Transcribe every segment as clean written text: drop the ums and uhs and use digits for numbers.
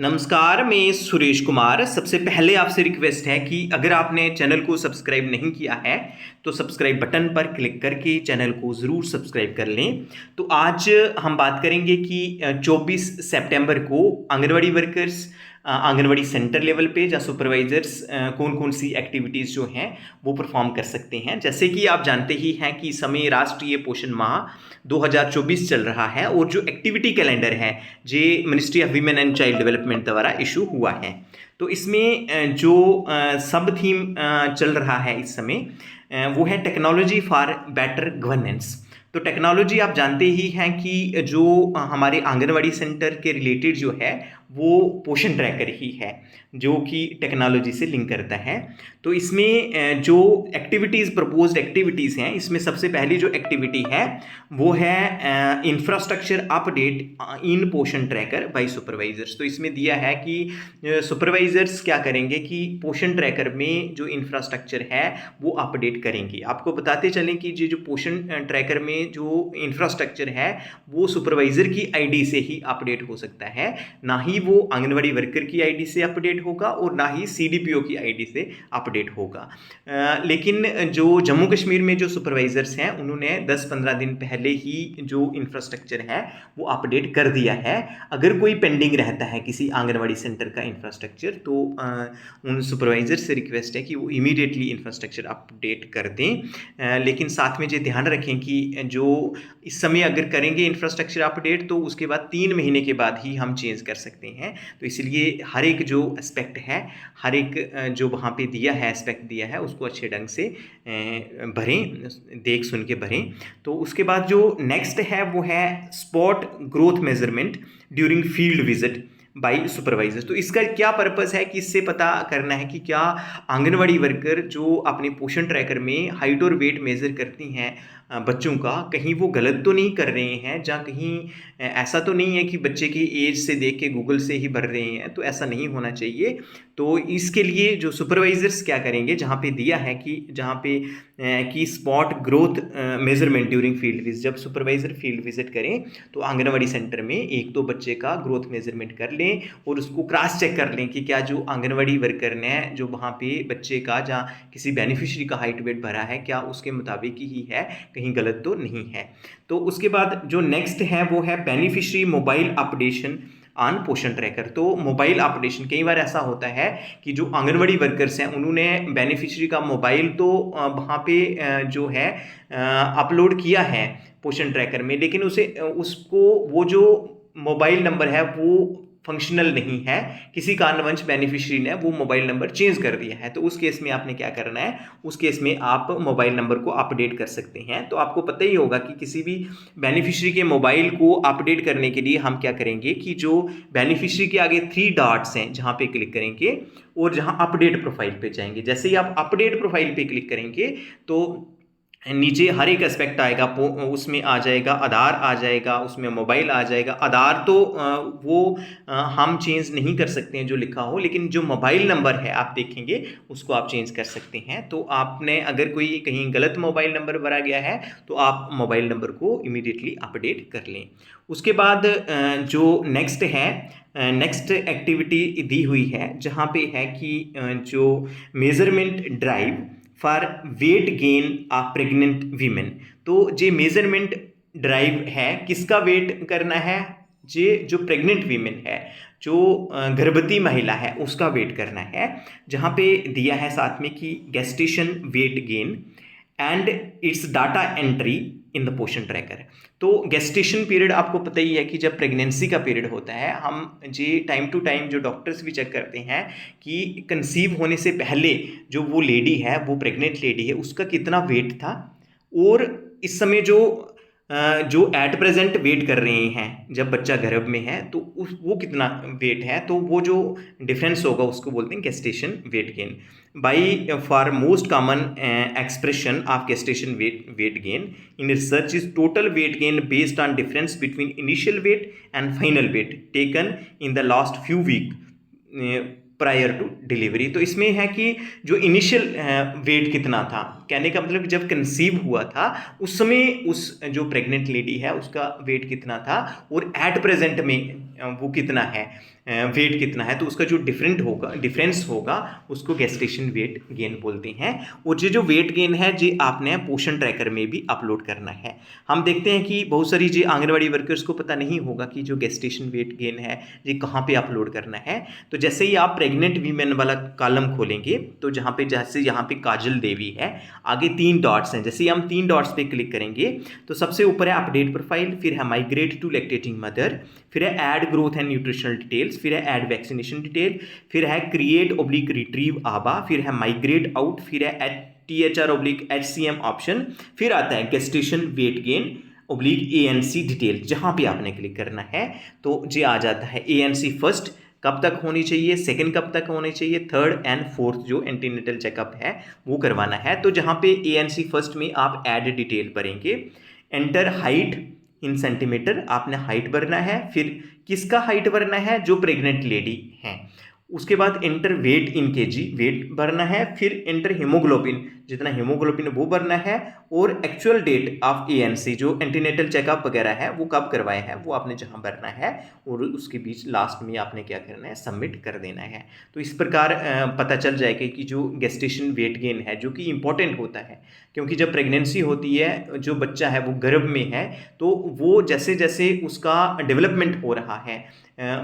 नमस्कार, मैं सुरेश कुमार। सबसे पहले आपसे रिक्वेस्ट है कि अगर आपने चैनल को सब्सक्राइब नहीं किया है तो सब्सक्राइब बटन पर क्लिक करके चैनल को ज़रूर सब्सक्राइब कर लें। तो आज हम बात करेंगे कि 24 सितंबर को anganwadi workers anganwadi centre level पे या सुपरवाइजर्स कौन कौन सी एक्टिविटीज़ जो हैं वो परफॉर्म कर सकते हैं। जैसे कि आप जानते ही हैं कि इस समय राष्ट्रीय पोषण माह 2024 चल रहा है और जो एक्टिविटी कैलेंडर है जे ministry of women and child development द्वारा इशू हुआ है। तो इसमें जो सब थीम चल रहा है इस समय वो है टेक्नोलॉजी फॉर बेटर गवर्नेंस। तो टेक्नोलॉजी आप जानते ही हैं कि जो हमारे आंगनवाड़ी सेंटर के रिलेटेड जो है वो पोषण ट्रैकर ही है जो कि टेक्नोलॉजी से लिंक करता है। तो इसमें जो एक्टिविटीज़ प्रपोज्ड एक्टिविटीज़ हैं इसमें सबसे पहली जो एक्टिविटी है वो है इंफ्रास्ट्रक्चर अपडेट इन पोषण ट्रैकर बाय सुपरवाइजर्स। तो इसमें दिया है कि सुपरवाइजर्स क्या करेंगे कि पोषण ट्रैकर में जो इंफ्रास्ट्रक्चर है वो अपडेट करेंगे। आपको बताते चलें कि जो पोषण ट्रैकर में जो इंफ्रास्ट्रक्चर है वो सुपरवाइजर की आईडी से ही अपडेट हो सकता है, ना ही वो आंगनवाड़ी वर्कर की आईडी से अपडेट होगा और ना ही सीडीपीओ की आईडी से अपडेट होगा। लेकिन जो जम्मू कश्मीर में जो सुपरवाइजर्स हैं उन्होंने 10-15 दिन पहले ही जो इंफ्रास्ट्रक्चर है वो अपडेट कर दिया है। अगर कोई पेंडिंग रहता है किसी आंगनवाड़ी सेंटर का इंफ्रास्ट्रक्चर तो उन सुपरवाइजर से रिक्वेस्ट है कि वो इमीडिएटली इंफ्रास्ट्रक्चर अपडेट कर दें। लेकिन साथ में ये ध्यान रखें कि जो इस समय अगर करेंगे इंफ्रास्ट्रक्चर अपडेट तो उसके बाद 3 महीने के बाद ही हम चेंज कर सकते हैं। तो इसलिए हर एक जो एस्पेक्ट है, हर एक जो वहाँ पे दिया है एस्पेक्ट दिया है उसको अच्छे ढंग से भरें, देख सुन के भरें। तो उसके बाद जो नेक्स्ट है वो है spot growth measurement during field visit by supervisor. तो इसका क्या पर्पस है कि इससे पता करना है कि क्या आंगनवाड़ी वर्कर जो अपने पोषण ट्रैकर में हाइट और वेट मेज़र करती हैं बच्चों का, कहीं वो गलत तो नहीं कर रहे हैं, जहाँ कहीं ऐसा तो नहीं है कि बच्चे की एज से देख के गूगल से ही भर रहे हैं। तो ऐसा नहीं होना चाहिए। तो इसके लिए जो सुपरवाइजर्स क्या करेंगे, जहाँ पे दिया है कि जहाँ पे कि spot growth measurement during field visit, जब सुपरवाइजर फील्ड विजिट करें तो आंगनवाड़ी सेंटर में एक तो बच्चे का ग्रोथ मेजरमेंट कर लें और उसको क्रॉस चेक कर लें कि क्या जो आंगनवाड़ी वर्कर ने जो वहाँ पे बच्चे का जहाँ किसी बेनिफिशियरी का हाइट वेट भरा है क्या उसके मुताबिक ही है, कहीं गलत तो नहीं है। तो उसके बाद जो नेक्स्ट है वो है बेनिफिशियरी मोबाइल अपडेशन ऑन पोषण ट्रैकर। तो मोबाइल अपडेशन, कई बार ऐसा होता है कि जो आंगनवाड़ी वर्कर्स हैं उन्होंने बेनिफिशियरी का मोबाइल तो वहाँ पे जो है अपलोड किया है पोषण ट्रैकर में, लेकिन उसको वो जो मोबाइल नंबर है वो फंक्शनल नहीं है, किसी कारणवश बेनिफिशियरी ने वो मोबाइल नंबर चेंज कर दिया है। तो उस केस में आपने क्या करना है, उस केस में आप मोबाइल नंबर को अपडेट कर सकते हैं। तो आपको पता ही होगा कि किसी भी बेनिफिशियरी के मोबाइल को अपडेट करने के लिए हम क्या करेंगे कि जो बेनिफिशियरी के आगे 3 डॉट्स हैं जहाँ पे क्लिक करेंगे और जहाँ अपडेट प्रोफाइल पे जाएंगे। जैसे ही आप अपडेट प्रोफाइल पे क्लिक करेंगे तो नीचे हर एक एस्पेक्ट आएगा, उसमें आ जाएगा आधार, आ जाएगा उसमें मोबाइल, आ जाएगा आधार। तो वो हम चेंज नहीं कर सकते हैं जो लिखा हो, लेकिन जो मोबाइल नंबर है आप देखेंगे उसको आप चेंज कर सकते हैं। तो आपने अगर कोई कहीं गलत मोबाइल नंबर भरा गया है तो आप मोबाइल नंबर को इमीडिएटली अपडेट कर लें। उसके बाद जो नेक्स्ट है, नेक्स्ट एक्टिविटी दी हुई है जहाँ पे है कि जो measurement drive for weight gain of pregnant women. तो ये मेजरमेंट ड्राइव है, किसका वेट करना है, ये जो प्रेग्नेंट वीमेन है, जो गर्भवती महिला है उसका वेट करना है। जहाँ पे दिया है साथ में कि gestation weight gain and it's data entry in the पोषण ट्रैकर। तो गेस्टेशन पीरियड आपको पता ही है कि जब प्रेगनेंसी का पीरियड होता है, हम जी टाइम टू टाइम जो डॉक्टर्स भी चेक करते हैं कि कंसीव होने से पहले जो वो लेडी है, वो प्रेग्नेंट लेडी है, उसका कितना वेट था और इस समय जो एट प्रेजेंट वेट कर रहे हैं जब बच्चा गर्भ में है तो वो कितना वेट है। तो वो जो डिफरेंस होगा उसको बोलते हैं gestation weight gain. By far most common expression of gestation weight gain in research is total weight gain based on difference between initial weight and final weight taken in the last few week prior to delivery. तो इसमें है कि जो initial wait कितना था, कहने का मतलब जब कंसीव हुआ था उस समय उस जो प्रेग्नेंट लेडी है उसका वेट कितना था और एट प्रेजेंट में वो कितना है। वेट कितना है, तो उसका जो डिफरेंस होगा उसको गेस्टेशन वेट गेन बोलते हैं। और ये जो वेट गेन है ये आपने पोषण ट्रैकर में भी अपलोड करना है। हम देखते हैं कि बहुत सारी जी आंगनवाड़ी वर्कर्स को पता नहीं होगा कि जो गेस्टेशन वेट गेन है ये कहाँ पे अपलोड करना है। तो जैसे ही आप प्रेग्नेंट वीमेन वाला कॉलम खोलेंगे तो जहाँ पे जैसे यहाँ पे काजल देवी है, आगे 3 डॉट्स हैं, जैसे ही हम 3 डॉट्स पे क्लिक करेंगे तो सबसे ऊपर है अपडेट प्रोफाइल, फिर है माइग्रेट टू लैक्टेटिंग मदर, फिर है add growth and nutritional details, फिर है ऐड वैक्सीनेशन डिटेल, फिर है क्रिएट ओब्लिक रिट्रीव आबा, फिर है माइग्रेट आउट, फिर है THR/HCM ऑप्शन, फिर आता है gestation weight gain ANC detail. जहाँ पे आपने क्लिक करना है तो ये आ जाता है ANC फर्स्ट कब तक होनी चाहिए, सेकंड कब तक होनी चाहिए, थर्ड एंड फोर्थ जो एंटीनेटल चेकअप है वो करवाना है। तो जहाँ पे ANC फर्स्ट में आप ऐड डिटेल भरेंगे, एंटर हाइट इन सेंटीमीटर, आपने हाइट भरना है, फिर किसका हाइट भरना है, जो प्रेग्नेंट लेडी है। उसके बाद एंटर वेट इन केजी, वेट भरना है, फिर एंटर हीमोग्लोबिन, जितना हीमोग्लोबिन वो भरना है, और एक्चुअल डेट ऑफ ANC जो एंटीनेटल चेकअप वगैरह है वो कब करवाए हैं वो आपने जहां भरना है, और उसके बीच लास्ट में आपने क्या करना है, सबमिट कर देना है। तो इस प्रकार पता चल जाएगा कि जो गेस्टेशन वेट गेन है जो कि इंपॉर्टेंट होता है, क्योंकि जब प्रेगनेंसी होती है, जो बच्चा है वो गर्भ में है, तो वो जैसे जैसे उसका डेवलपमेंट हो रहा है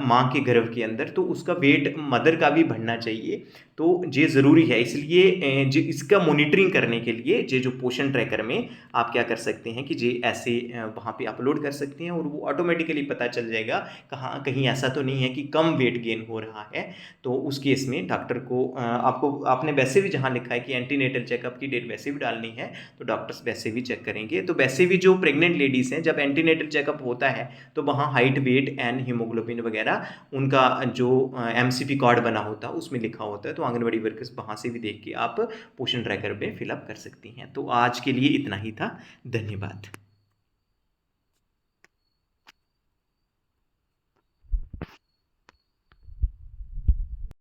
माँ के गर्भ के अंदर, तो उसका वेट मदर का भी बढ़ना चाहिए। तो ये ज़रूरी है, इसलिए इसका मॉनिटरिंग करने के लिए ये जो पोषण ट्रैकर में आप क्या कर सकते हैं कि ये ऐसे वहाँ पे अपलोड कर सकते हैं, और वो ऑटोमेटिकली पता चल जाएगा कहाँ कहीं ऐसा तो नहीं है कि कम वेट गेन हो रहा है। तो उस केस में डॉक्टर को आपने वैसे भी जहाँ लिखा है कि एंटीनेटल चेकअप की डेट वैसे भी डालनी है, तो डॉक्टर्स वैसे भी चेक करेंगे। तो वैसे भी जो प्रेग्नेंट लेडीज़ हैं, जब एंटीनेटल चेकअप होता है तो वहाँ हाइट, वेट एंड हीमोग्लोबिन वगैरह उनका जो MCP कार्ड बना होता है उसमें लिखा होता है, तो आंगनवाड़ी वर्कर्स वहाँ से भी देख के आप पोषण ट्रैकर पे फिलअप कर सकती हैं। तो आज के लिए इतना ही था, धन्यवाद।